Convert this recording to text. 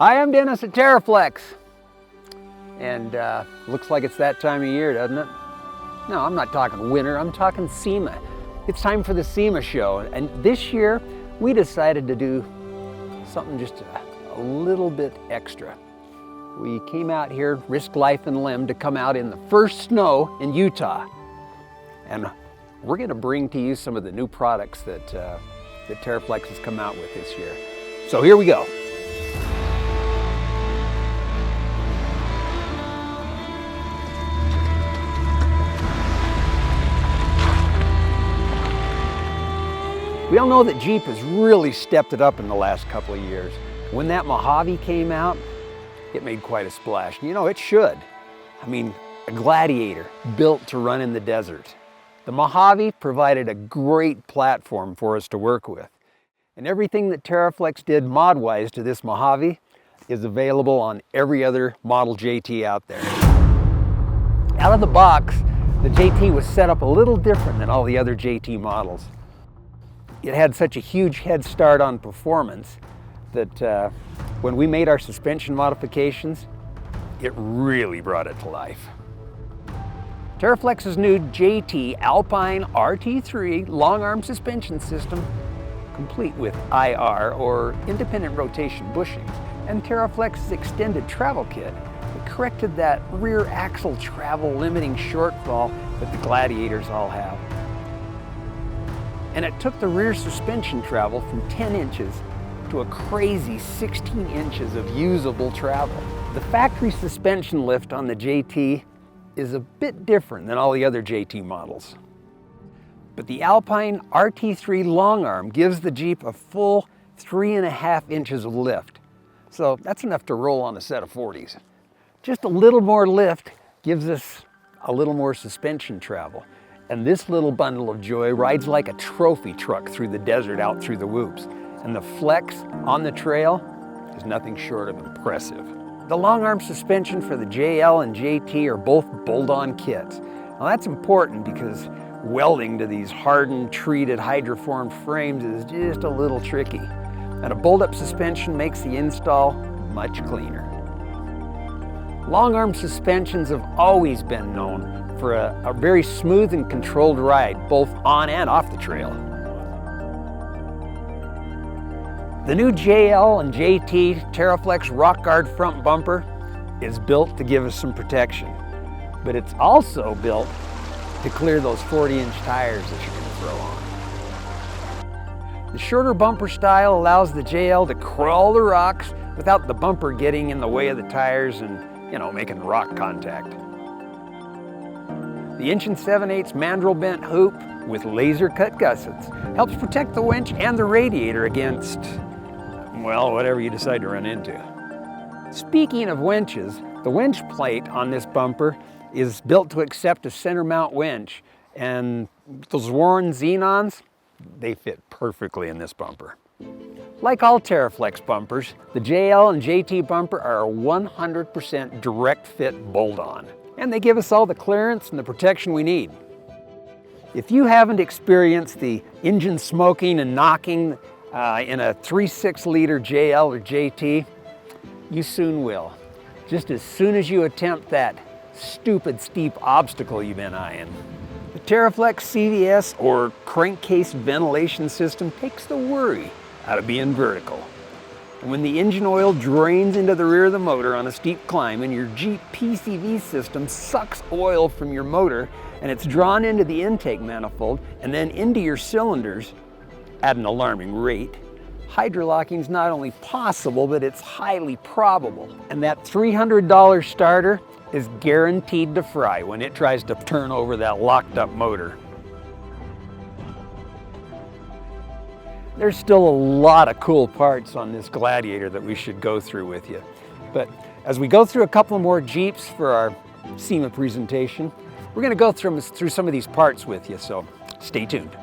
Hi, I'm Dennis at TeraFlex. And looks like it's that time of year, doesn't it? No, I'm not talking winter, I'm talking SEMA. It's time for the SEMA show. And this year, we decided to do something just a little bit extra. We came out here, risked life and limb to come out in the first snow in Utah. And we're gonna bring to you some of the new products that TeraFlex has come out with this year. So here we go. We all know that Jeep has really stepped it up in the last couple of years. When that Mojave came out, it made quite a splash. You know, it should. I mean, a Gladiator built to run in the desert. The Mojave provided a great platform for us to work with. And everything that TeraFlex did mod-wise to this Mojave is available on every other model JT out there. Out of the box, the JT was set up a little different than all the other JT models. It had such a huge head start on performance that when we made our suspension modifications, it really brought it to life. TeraFlex's new JT Alpine RT3 long arm suspension system, complete with IR or independent rotation bushings, and TeraFlex's extended travel kit, it corrected that rear axle travel limiting shortfall that the Gladiators all have. And it took the rear suspension travel from 10 inches to a crazy 16 inches of usable travel. The factory suspension lift on the JT is a bit different than all the other JT models. But the Alpine RT3 long arm gives the Jeep a full 3.5 inches of lift. So that's enough to roll on a set of 40s. Just a little more lift gives us a little more suspension travel. And this little bundle of joy rides like a trophy truck through the desert out through the whoops. And the flex on the trail is nothing short of impressive. The long arm suspension for the JL and JT are both bolt-on kits. Now that's important because welding to these hardened, treated, hydroformed frames is just a little tricky. And a bolt-up suspension makes the install much cleaner. Long arm suspensions have always been known for a very smooth and controlled ride, both on and off the trail. The new JL and JT TeraFlex Rock Guard front bumper is built to give us some protection, but it's also built to clear those 40-inch tires that you're gonna throw on. The shorter bumper style allows the JL to crawl the rocks without the bumper getting in the way of the tires and, making rock contact. The 1 7/8 mandrel bent hoop with laser cut gussets helps protect the winch and the radiator against, well, whatever you decide to run into. Speaking of winches, the winch plate on this bumper is built to accept a center mount winch, and those Warren Xenons, they fit perfectly in this bumper. Like all TeraFlex bumpers, the JL and JT bumper are a 100% direct fit bolt-on. And they give us all the clearance and the protection we need. If you haven't experienced the engine smoking and knocking in a 3.6 liter JL or JT, you soon will. Just as soon as you attempt that stupid steep obstacle you've been eyeing. The TeraFlex CVS or crankcase ventilation system takes the worry out of being vertical. And when the engine oil drains into the rear of the motor on a steep climb and your Jeep PCV system sucks oil from your motor and it's drawn into the intake manifold and then into your cylinders at an alarming rate, hydrolocking is not only possible, but it's highly probable. And that $300 starter is guaranteed to fry when it tries to turn over that locked up motor. There's still a lot of cool parts on this Gladiator that we should go through with you. But as we go through a couple more Jeeps for our SEMA presentation, we're going to go through some of these parts with you, so stay tuned.